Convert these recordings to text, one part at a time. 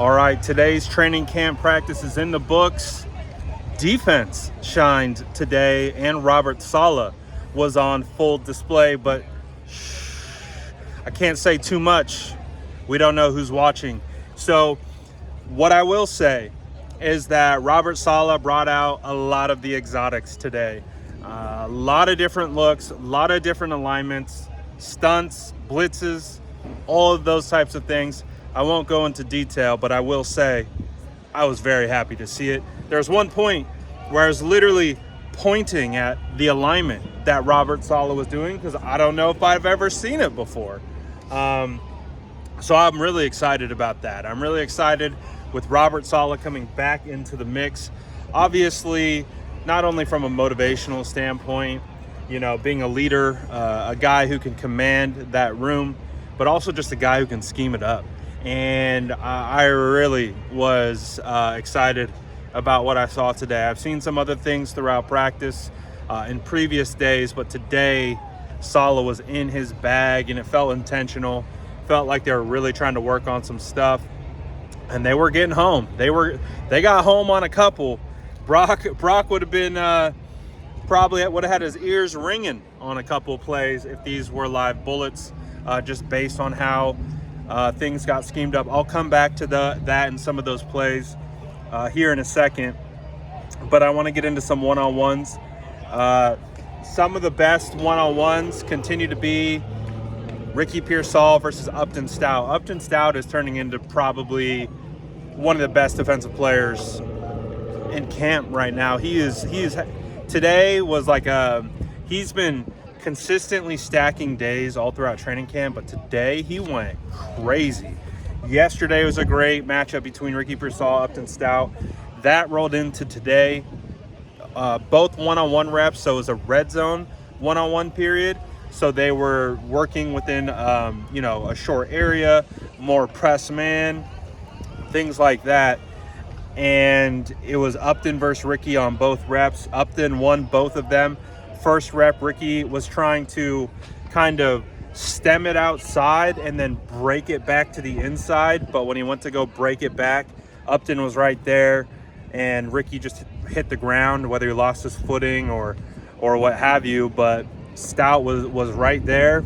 All right, today's training camp practice is in the books. Defense shined today, and Robert Saleh was on full display, but I can't say too much. We don't know who's watching. So what I will say is that Robert Saleh brought out a lot of the exotics today. A lot of different looks, a lot of different alignments, stunts, blitzes, all of those types of things. I won't go into detail, but I will say I was very happy to see it. There's one point where I was literally pointing at the alignment that Robert Saleh was doing because I don't know if I've ever seen it before. So I'm really excited about that. I'm really excited with Robert Saleh coming back into the mix. Obviously, not only from a motivational standpoint, being a leader, a guy who can command that room, but also just a guy who can scheme it up. And I really was excited about what I saw today. I've seen some other things throughout practice in previous days, but today Saleh was in his bag and it felt intentional. Felt like they were really trying to work on some stuff, and they were getting home. They got home on a couple. Brock would have been probably would have had his ears ringing on a couple of plays if these were live bullets, just based on how things got schemed up. I'll come back to that and some of those plays here in a second, but I want to get into some one-on-ones. Some of the best one-on-ones continue to be Ricky Pearsall versus Upton Stout. Upton Stout is turning into probably one of the best defensive players in camp right now. Today was like he's been consistently stacking days all throughout training camp, but today he went crazy. Yesterday was a great matchup between Ricky Pearsall, Upton Stout. That rolled into today. Both one-on-one reps, so it was a red zone one-on-one period. So they were working within, a short area, more press man, things like that. And it was Upton versus Ricky on both reps. Upton won both of them. First rep, Ricky was trying to kind of stem it outside and then break it back to the inside. But when he went to go break it back, Upton was right there, and Ricky just hit the ground, whether he lost his footing or what have you. But Stout was right there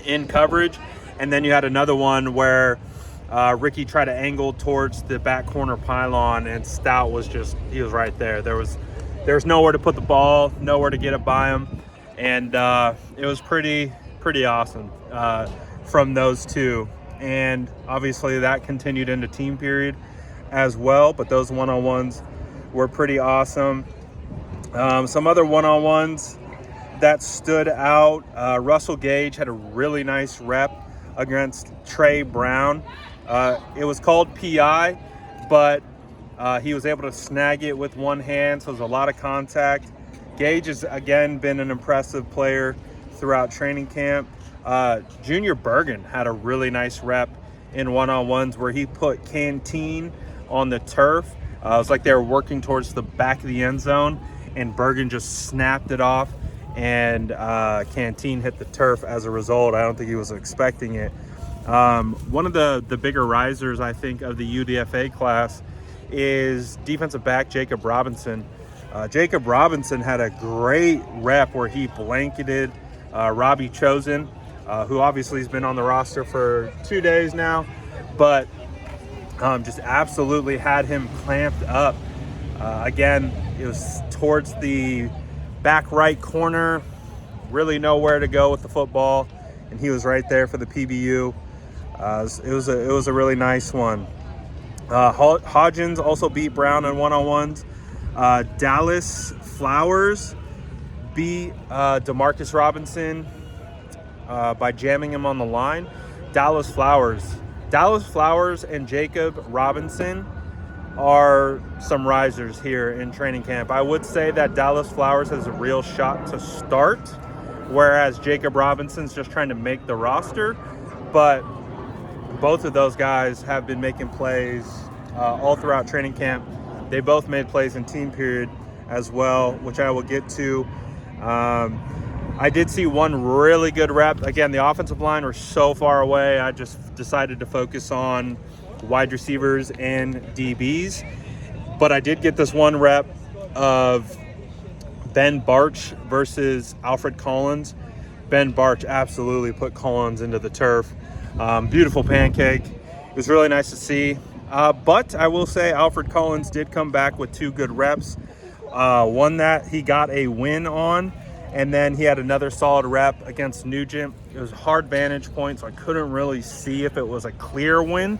in coverage. And then you had another one where Ricky tried to angle towards the back corner pylon, and Stout was he was right there. There was nowhere to put the ball, nowhere to get it by him. And it was pretty awesome from those two. And obviously that continued into team period as well, but those one-on-ones were pretty awesome. Some other one-on-ones that stood out, Russell Gage had a really nice rep against Trey Brown. It was called PI, but he was able to snag it with one hand, so there's a lot of contact. Gage has, again, been an impressive player throughout training camp. Junior Bergen had a really nice rep in one-on-ones where he put Canteen on the turf. It was like they were working towards the back of the end zone, and Bergen just snapped it off, and Canteen hit the turf as a result. I don't think he was expecting it. One of the bigger risers, I think, of the UDFA class is defensive back Jacob Robinson. Jacob Robinson had a great rep where he blanketed Robbie Chosen, who obviously has been on the roster for 2 days now, but just absolutely had him clamped up. Again, it was towards the back right corner, really nowhere to go with the football, and he was right there for the PBU. It was a really nice one. Hodgins also beat Brown in one-on-ones. Dallas Flowers beat DeMarcus Robinson by jamming him on the line. Dallas Flowers and Jacob Robinson are some risers here in training camp. I would say that Dallas Flowers has a real shot to start, whereas Jacob Robinson's just trying to make the roster. But both of those guys have been making plays all throughout training camp. They both made plays in team period as well, which I will get to. I did see one really good rep. Again, the offensive line were so far away. I just decided to focus on wide receivers and DBs. But I did get this one rep of Ben Barch versus Alfred Collins. Ben Barch absolutely put Collins into the turf. Beautiful pancake. It was really nice to see. But I will say Alfred Collins did come back with 2 good reps. One that he got a win on, and then he had another solid rep against Nugent. It was a hard vantage point, so I couldn't really see if it was a clear win,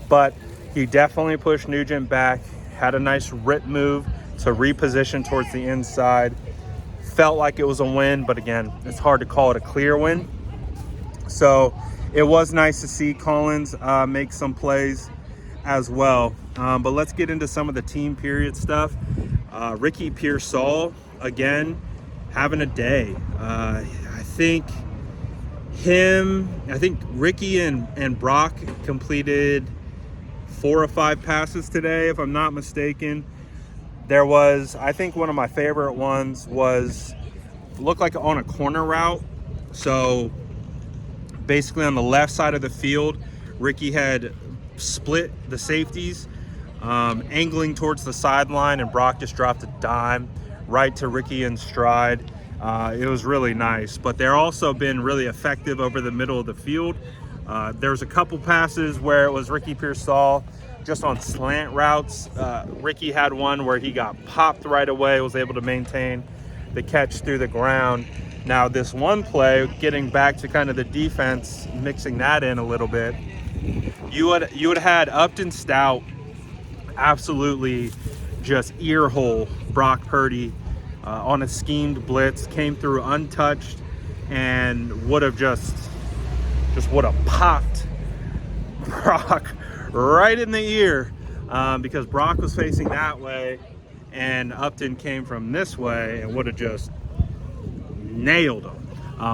but he definitely pushed Nugent back, had a nice rip move to reposition towards the inside. Felt like it was a win, but again, it's hard to call it a clear win. So it was nice to see Collins make some plays as well. But let's get into some of the team period stuff. Ricky Pearsall, again, having a day. I think Ricky and Brock completed 4 or 5 passes today, if I'm not mistaken. There was, I think one of my favorite ones was, looked like on a corner route. So basically on the left side of the field, Ricky had split the safeties, angling towards the sideline, and Brock just dropped a dime right to Ricky in stride. It was really nice, but they're also been really effective over the middle of the field. There's a couple passes where it was Ricky Pearsall just on slant routes. Ricky had one where he got popped right away, was able to maintain the catch through the ground. Now this one play, getting back to kind of the defense, mixing that in a little bit, you would had Upton Stout absolutely just earhole Brock Purdy on a schemed blitz, came through untouched, and would have just would have popped Brock right in the ear, because Brock was facing that way and Upton came from this way and would have just nailed him.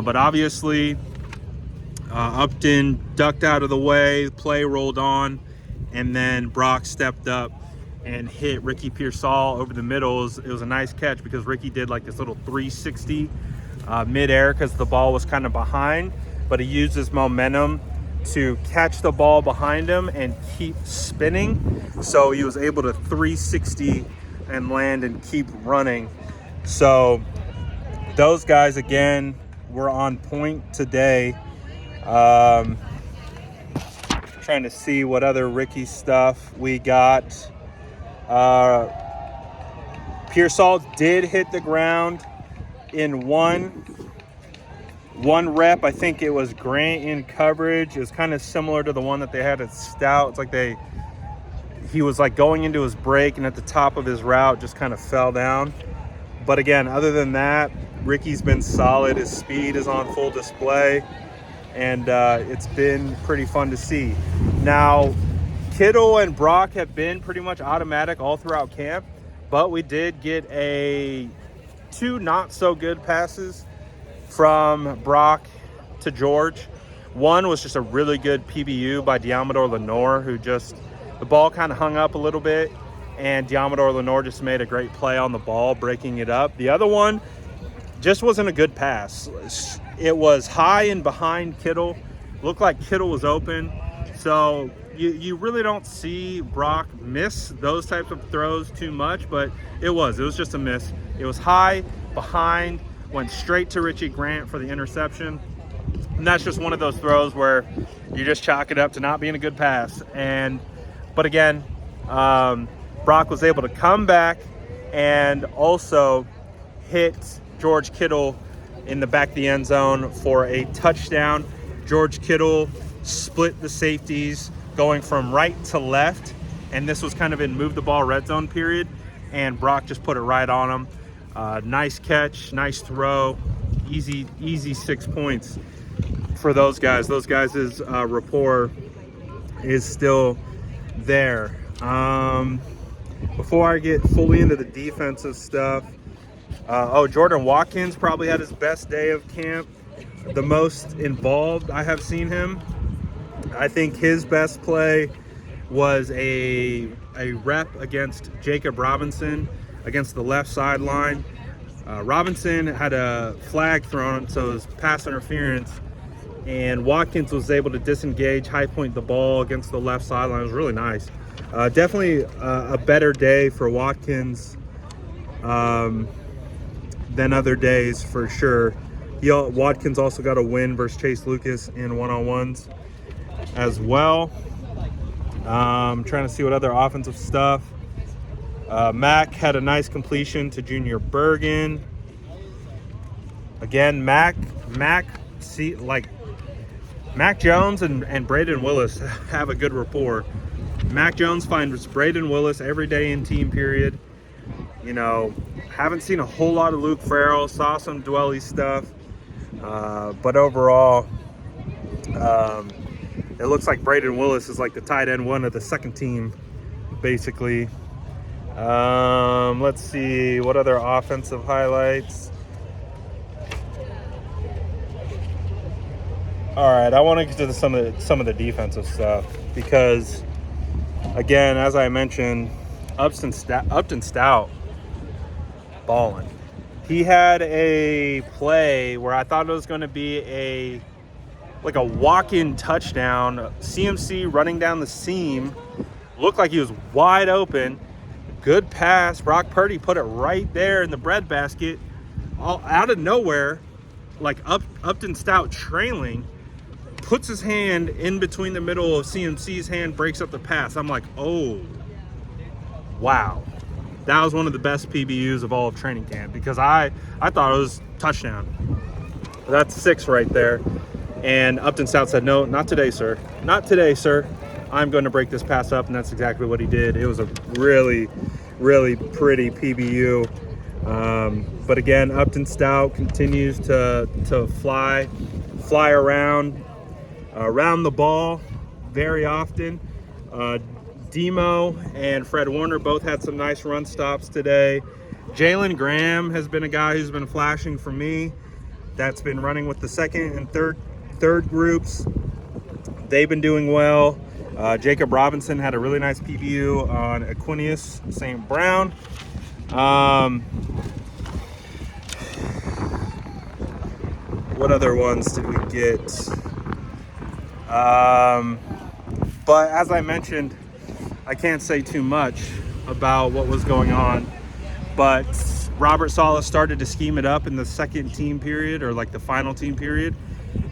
But obviously Upton ducked out of the way, play rolled on, and then Brock stepped up and hit Ricky Pearsall over the middle. It was a nice catch because Ricky did like this little 360 midair because the ball was kind of behind, but he used his momentum to catch the ball behind him and keep spinning. So he was able to 360 and land and keep running. So those guys, again, were on point today. Trying to see what other Ricky stuff we got. Pearsall did hit the ground in one rep. I think it was Grant in coverage. It was kind of similar to the one that they had at Stout. It's like he was like going into his break, and at the top of his route just kind of fell down. But again, other than that, Ricky's been solid. His speed is on full display, and it's been pretty fun to see. Now, Kittle and Brock have been pretty much automatic all throughout camp, but we did get 2 not so good passes from Brock to George. One was just a really good PBU by Diamador Lenore, who just, the ball kind of hung up a little bit, and Diamador Lenore just made a great play on the ball, breaking it up. The other one just wasn't a good pass. It was high and behind Kittle. Looked like Kittle was open. So you really don't see Brock miss those types of throws too much, but it was just a miss. It was high, behind, went straight to Richie Grant for the interception. And that's just one of those throws where you just chalk it up to not being a good pass. But again, Brock was able to come back and also hit George Kittle in the back of the end zone for a touchdown. George Kittle split the safeties going from right to left, and this was kind of in move the ball red zone period, and Brock just put it right on him. Nice catch, nice throw, easy 6 points for those guys. Those guys' rapport is still there. Before I get fully into the defensive stuff, Jordan Watkins probably had his best day of camp, the most involved I have seen him. I think his best play was a rep against Jacob Robinson against the left sideline. Robinson had a flag thrown, so it was pass interference. and Watkins was able to disengage, high point the ball against the left sideline. It was really nice. Definitely a better day for Watkins than other days for sure. Watkins also got a win versus Chase Lucas in one-on-ones as well. Trying to see what other offensive stuff. Mac had a nice completion to Junior Bergen. Again, Mac Jones and Braden Willis have a good rapport. Mac Jones finds Braden Willis every day in team period. You know, haven't seen a whole lot of Luke Farrell. Saw some Dwelly stuff. But overall, it looks like Braden Willis is like the tight end one of the second team, basically. Let's see, what other offensive highlights? All right, I want to get to some of the defensive stuff because, again, as I mentioned, Upton Stout balling. He had a play where I thought it was going to be a walk-in touchdown. CMC running down the seam, looked like he was wide open. Good pass. Brock Purdy put it right there in the breadbasket, all out of nowhere, like Upton Stout trailing. Puts his hand in between the middle of CMC's hand, breaks up the pass. I'm like, oh, wow. That was one of the best PBUs of all of training camp because I thought it was touchdown. That's 6 right there. And Upton Stout said, no, not today, sir. Not today, sir. I'm going to break this pass up, and that's exactly what he did. It was a really, really pretty PBU. But again, Upton Stout continues to fly around the ball very often. Demo and Fred Warner both had some nice run stops today. Jalen Graham has been a guy who's been flashing for me. That's been running with the second and third groups. They've been doing well. Jacob Robinson had a really nice PBU on Aquinius St. Brown. What other ones did we get? But as I mentioned, I can't say too much about what was going on. But Robert Saleh started to scheme it up in the second team period, or like the final team period,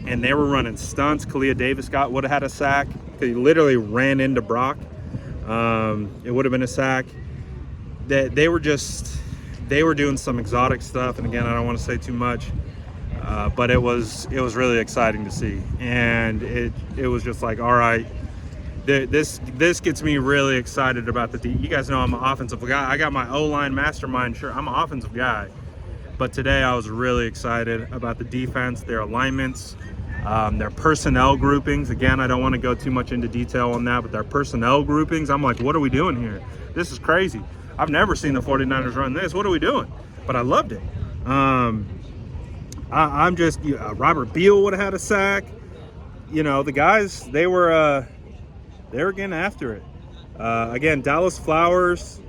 and they were running stunts. Kalia Davis would have had a sack. He literally ran into Brock. It would have been a sack. They were doing some exotic stuff, and again, I don't want to say too much, but it was really exciting to see, and it was just like, all right, this gets me really excited about you guys know I'm an offensive guy. I got my O-line mastermind shirt. I'm an offensive guy, but today I was really excited about the defense, their alignments, their personnel groupings. Again, I don't want to go too much into detail on that, but their personnel groupings, I'm like, what are we doing here? This is crazy. I've never seen the 49ers run this. What are we doing? But I loved it. I'm just, Robert Beal would have had a sack. You know, the guys, they were getting after it. Again, Dallas Flowers,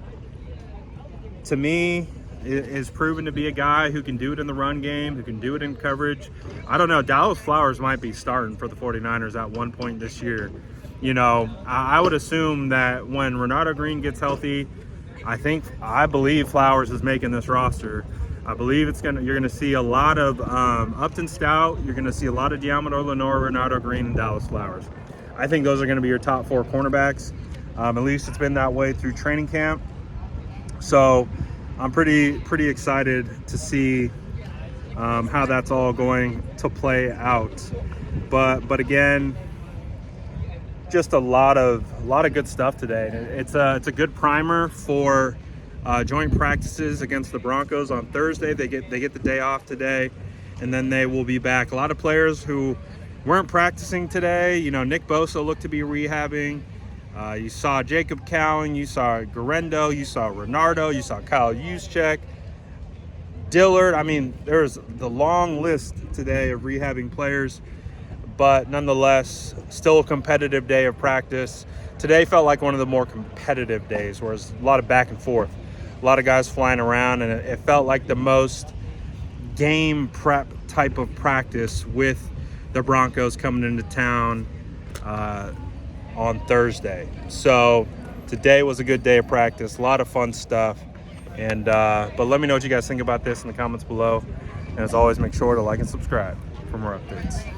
to me, is proven to be a guy who can do it in the run game, who can do it in coverage. I don't know. Dallas Flowers might be starting for the 49ers at one point this year. You know, I would assume that when Renato Green gets healthy, I believe Flowers is making this roster. I believe you're gonna see a lot of Upton Stout. You're gonna see a lot of Diamador Lenore, Renato Green, and Dallas Flowers. I think those are gonna be your top 4 cornerbacks. At least it's been that way through training camp. So I'm pretty excited to see how that's all going to play out. But again, just a lot of good stuff today. It's a good primer for joint practices against the Broncos on Thursday. They get the day off today, and then they will be back. A lot of players who weren't practicing today. You know, Nick Bosa looked to be rehabbing. You saw Jacob Cowing, you saw Garendo, you saw Renardo, you saw Kyle Juszczyk, Dillard. I mean, there's the long list today of rehabbing players, but nonetheless, still a competitive day of practice. Today felt like one of the more competitive days, where there's a lot of back and forth, a lot of guys flying around, and it felt like the most game prep type of practice with the Broncos coming into town on Thursday. So today was a good day of practice, a lot of fun stuff. And but let me know what you guys think about this in the comments below. And as always, make sure to like and subscribe for more updates.